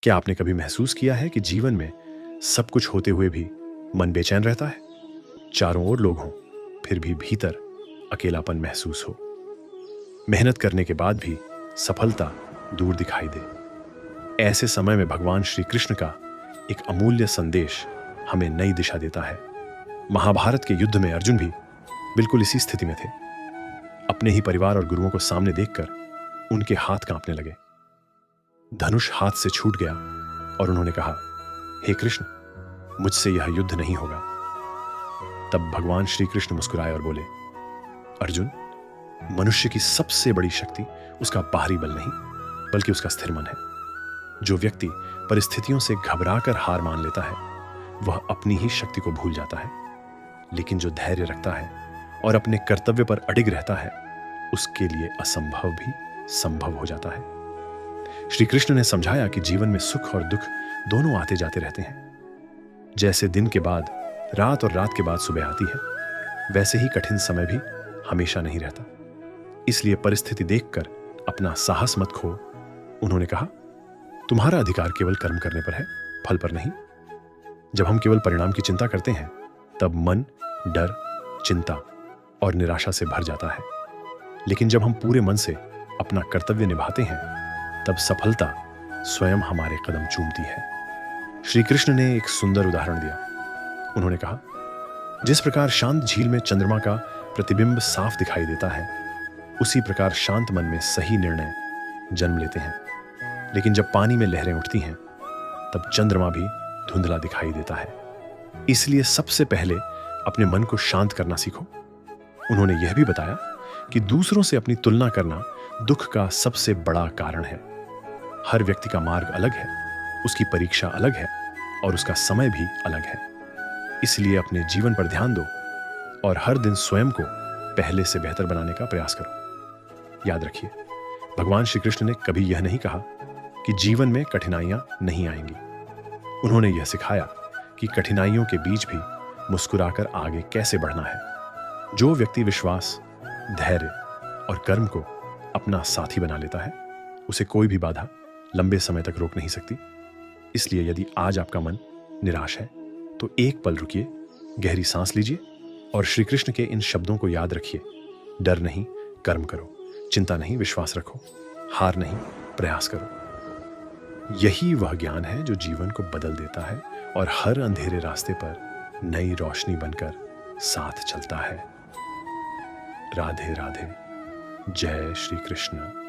क्या आपने कभी महसूस किया है कि जीवन में सब कुछ होते हुए भी मन बेचैन रहता है? चारों ओर लोग हों, फिर भी भीतर अकेलापन महसूस हो। मेहनत करने के बाद भी सफलता दूर दिखाई दे। ऐसे समय में भगवान श्री कृष्ण का एक अमूल्य संदेश हमें नई दिशा देता है। महाभारत के युद्ध में अर्जुन भी बिल्कुल इसी स्थिति में थे। अपने ही परिवार और गुरुओं को सामने देखकर उनके हाथ कांपने लगे। धनुष हाथ से छूट गया और उन्होंने कहा, हे कृष्ण, मुझसे यह युद्ध नहीं होगा। तब भगवान श्री कृष्ण मुस्कुराए और बोले, अर्जुन, मनुष्य की सबसे बड़ी शक्ति उसका बाहरी बल नहीं, बल्कि उसका स्थिर मन है। जो व्यक्ति परिस्थितियों से घबराकर हार मान लेता है, वह अपनी ही शक्ति को भूल जाता है। लेकिन जो धैर्य रखता है और अपने कर्तव्य पर अडिग रहता है, उसके लिए असंभव भी संभव हो जाता है। श्री कृष्ण ने समझाया कि जीवन में सुख और दुख दोनों आते जाते रहते हैं। जैसे दिन के बाद रात और रात के बाद सुबह आती है, वैसे ही कठिन समय भी हमेशा नहीं रहता। इसलिए परिस्थिति देखकर अपना साहस मत खो। उन्होंने कहा, तुम्हारा अधिकार केवल कर्म करने पर है, फल पर नहीं। जब हम केवल परिणाम की चिंता करते हैं, तब मन डर, चिंता और निराशा से भर जाता है। लेकिन जब हम पूरे मन से अपना कर्तव्य निभाते हैं, तब सफलता स्वयं हमारे कदम चूमती है। श्री कृष्ण ने एक सुंदर उदाहरण दिया। उन्होंने कहा, जिस प्रकार शांत झील में चंद्रमा का प्रतिबिंब साफ दिखाई देता है, उसी प्रकार शांत मन में सही निर्णय जन्म लेते हैं। लेकिन जब पानी में लहरें उठती हैं, तब चंद्रमा भी धुंधला दिखाई देता है। इसलिए सबसे पहले अपने मन को शांत करना सीखो। उन्होंने यह भी बताया कि दूसरों से अपनी तुलना करना दुख का सबसे बड़ा कारण है। हर व्यक्ति का मार्ग अलग है, उसकी परीक्षा अलग है और उसका समय भी अलग है। इसलिए अपने जीवन पर ध्यान दो और हर दिन स्वयं को पहले से बेहतर बनाने का प्रयास करो। याद रखिए, भगवान श्री कृष्ण ने कभी यह नहीं कहा कि जीवन में कठिनाइयां नहीं आएंगी। उन्होंने यह सिखाया कि कठिनाइयों के बीच भी मुस्कुराकर आगे कैसे बढ़ना है। जो व्यक्ति विश्वास, धैर्य और कर्म को अपना साथी बना लेता है, उसे कोई भी बाधा लंबे समय तक रोक नहीं सकती। इसलिए यदि आज आपका मन निराश है, तो एक पल रुकिए, गहरी सांस लीजिए और श्री कृष्ण के इन शब्दों को याद रखिए। डर नहीं, कर्म करो। चिंता नहीं, विश्वास रखो। हार नहीं, प्रयास करो। यही वह ज्ञान है जो जीवन को बदल देता है और हर अंधेरे रास्ते पर नई रोशनी बनकर साथ चलता है। राधे राधे। जय श्री कृष्ण।